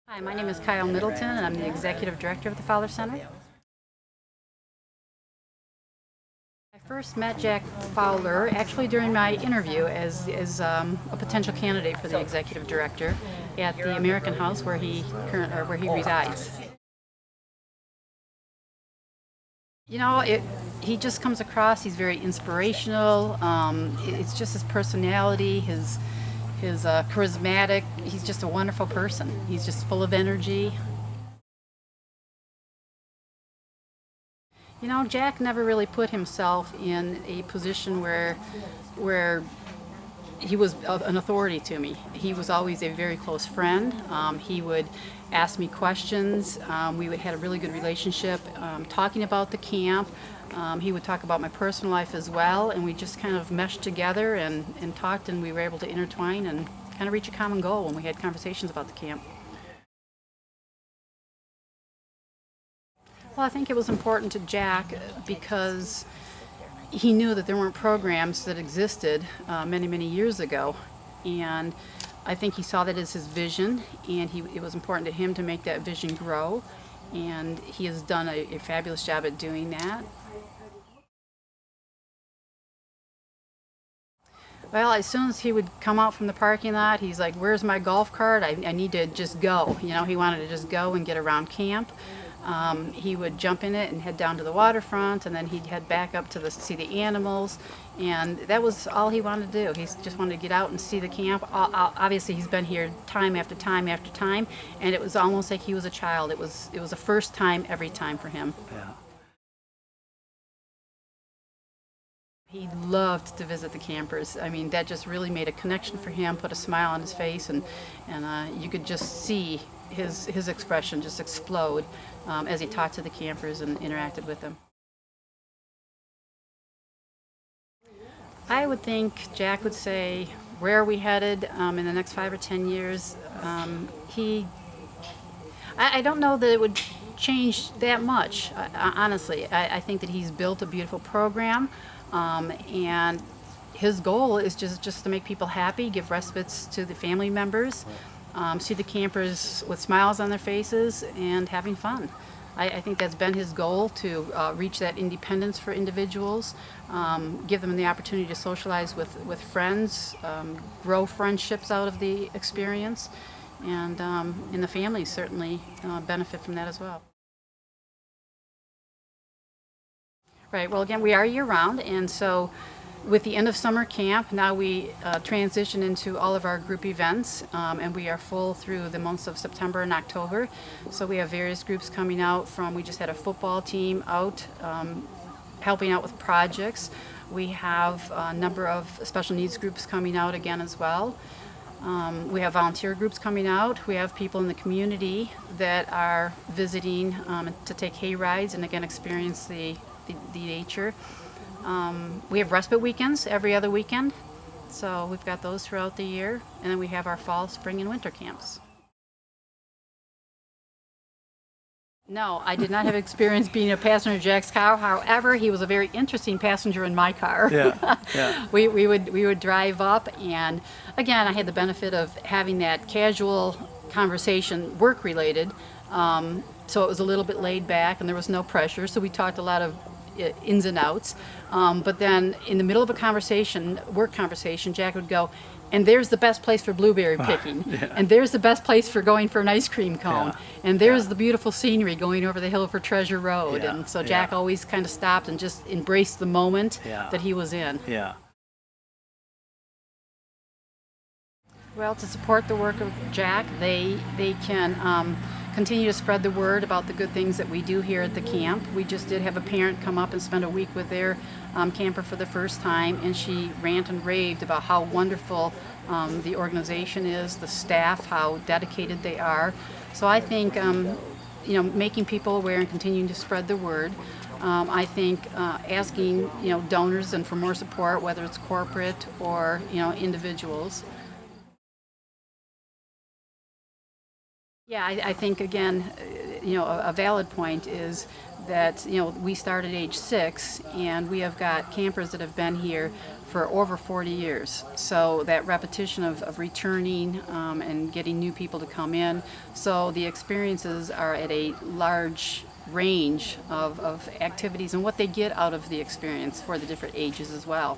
Hi, my name is Middleton, and I'm the Executive Director of the Fowler Center. I first met Jack Fowler actually during my interview as a potential candidate for the Executive Director at the American House where he resides. You know, he just comes across, he's very inspirational. It's just his personality, his charismatic. He's just a wonderful person. He's just full of energy. You know, Jack never really put himself in a position where he was an authority to me. He was always a very close friend. He would ask me questions. We had a really good relationship talking about the camp. He would talk about my personal life as well, and we just kind of meshed together and talked, and we were able to intertwine and kind of reach a common goal when we had conversations about the camp. Well, I think it was important to Jack because he knew that there weren't programs that existed many years ago, and I think he saw that as his vision, and it was important to him to make that vision grow, and he has done a fabulous job at doing that. Well, as soon as he would come out from the parking lot, he's like, "Where's my golf cart? I need to just go." You know, he wanted to just go and get around camp. He would jump in it and head down to the waterfront, and then he'd head back up to see the animals, and that was all he wanted to do. He just wanted to get out and see the camp. Obviously, he's been here time after time after time, and it was almost like he was a child. It was a first time every time for him. Yeah. He loved to visit the campers. I mean, that just really made a connection for him, put a smile on his face, and you could just see his expression just explode as he talked to the campers and interacted with them. I would think Jack would say, "Where are we headed in the next 5 or 10 years?" I don't know that it would change that much, honestly. I think that he's built a beautiful program, and his goal is just to make people happy, give respites to the family members, see the campers with smiles on their faces and having fun. I think that's been his goal, to reach that independence for individuals, give them the opportunity to socialize with friends, grow friendships out of the experience, and the families certainly benefit from that as well. Right, well, again, we are year-round, and so with the end of summer camp, now we transition into all of our group events, and we are full through the months of September and October. So we have various groups coming out we just had a football team out helping out with projects. We have a number of special needs groups coming out again as well. We have volunteer groups coming out. We have people in the community that are visiting to take hay rides and again experience the nature. We have respite weekends every other weekend, so we've got those throughout the year, and then we have our fall, spring, and winter camps. No, I did not have experience being a passenger in Jack's car. However, he was a very interesting passenger in my car. Yeah, yeah. We would drive up, and again, I had the benefit of having that casual conversation, work related, so it was a little bit laid back, and there was no pressure. So we talked a lot of ins and outs, but then in the middle of a conversation, work conversation, Jack would go, "And there's the best place for blueberry picking, Yeah. and there's the best place for going for an ice cream cone, Yeah. and there's the beautiful scenery going over the hill for Treasure Road." Yeah. And so Jack Yeah. always kind of stopped and just embraced the moment Yeah. that he was in. Yeah. Well, to support the work of Jack, they can continue to spread the word about the good things that we do here at the camp. We just did have a parent come up and spend a week with their camper for the first time, and she ranted and raved about how wonderful the organization is, the staff, how dedicated they are. So I think making people aware and continuing to spread the word. I think asking donors and for more support, whether it's corporate or individuals. Yeah, I think again, a valid point is that, we started age 6, and we have got campers that have been here for over 40 years. So that repetition of returning and getting new people to come in. So the experiences are at a large range of activities and what they get out of the experience for the different ages as well.